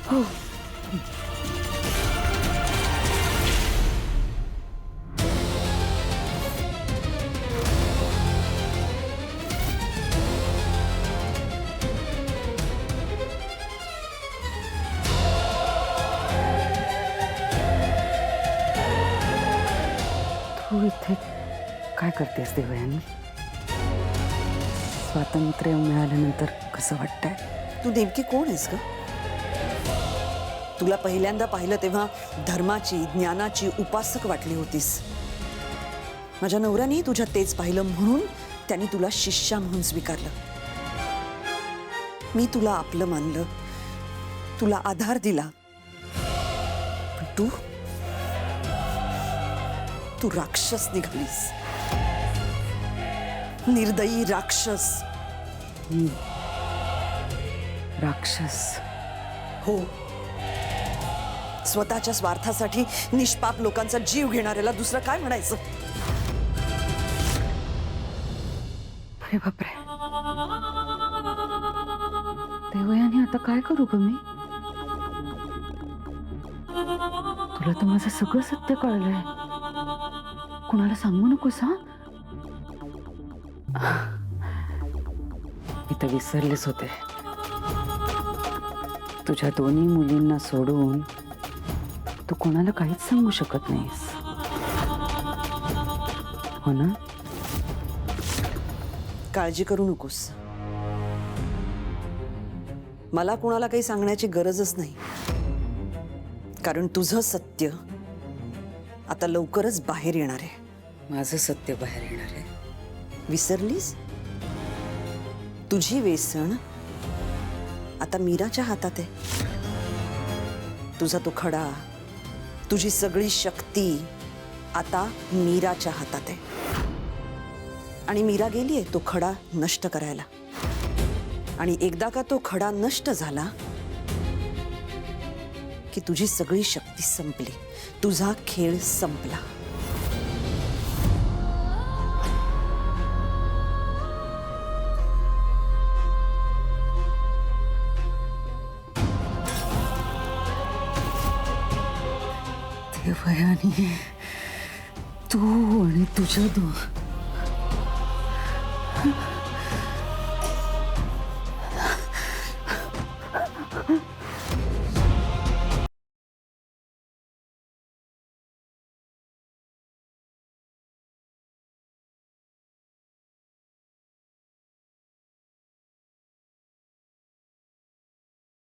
हो. तू इथे काय करतेस देवयानी? स्वातंत्र्य मिळाल्यानंतर कसं वाटतंय? तू नेमकी कोण आहेस ग? तुला पहिल्यांदा पाहिलं तेव्हा धर्माची ज्ञानाची उपासक वाटली होतीस. माझ्या नवऱ्याने तुझ्यात तेच पाहिलं म्हणून त्यांनी तुला शिष्या म्हणून स्वीकारलं. मी तुला आपलं मानलं, तुला आधार दिला. पण तू राक्षस निघालीस. निर्दयी राक्षस. राक्षस? हो. स्वतःच्या स्वार्थासाठी निष्पाप लोकांचा जीव घेणाऱ्याला दुसरं काय म्हणायचं? अरे बापरे. देवयानी आता काय करू ग मी? तुला तर माझं सगळं सत्य कळलंय. कुणाला सांगू नकोस हा? मी तर विसरलेच होते. तुझ्या दोन्ही मुलींना सोडून तू कोणाला काहीच सांगू शकत नाहीस, हो ना? काळजी करू नकोस. मला कोणाला काही सांगण्याची गरजच नाही. कारण तुझं सत्य आता लवकरच बाहेर येणार आहे. माझं सत्य बाहेर येणार आहे. विसरलीस? तुझी वेसण आता मीराच्या हातात आहे. तुझा तो खडा, तुझी सगळी शक्ती आता मीराच्या हातात आहे. आणि मीरा गेलीये तो खडा नष्ट करायला. आणि एकदा का तो खडा नष्ट झाला की तुझी सगळी शक्ती संपली. तुझा खेळ संपला. देवयानी, तू आणि तुझ्या